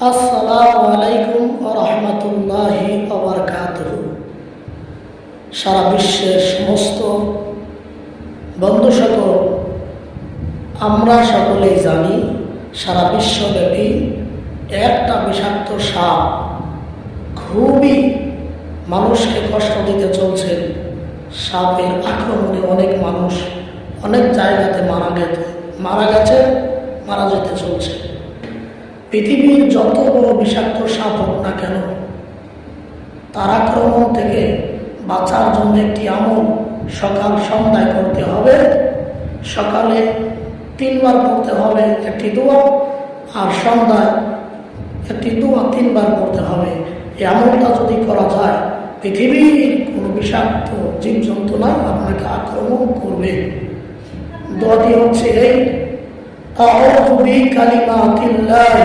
আসসালামু আলাইকুম ওয়া রাহমাতুল্লাহি ওয়া বারাকাতুহু। সারা বিশ্বের সমস্ত বন্ধু সকল, আমরা সকলেই জানি সারা বিশ্বব্যাপী একটা বিষাক্ত সাপ খুবই মানুষকে কষ্ট দিতে চলছে। সাপের আক্রমণে অনেক মানুষ অনেক জায়গাতে মারা যেতে চলছে। পৃথিবীর যত বড় বিষাক্ত সাপ হোক না কেন, তার আক্রমণ থেকে বাঁচার জন্য একটি আমল সকাল সন্ধ্যায় করতে হবে। সকালে 3 বার পড়তে হবে একটি দোয়া, আর সন্ধ্যায় একটি দোয়া 3 বার পড়তে হবে। এই আমলটা যদি করা যায়, পৃথিবীর কোনো বিষাক্ত জীবজন্তু না আপনাকে আক্রমণ করবে। দোয়াটি হচ্ছে এই: আউযু বিকালিমাতিল্লাহি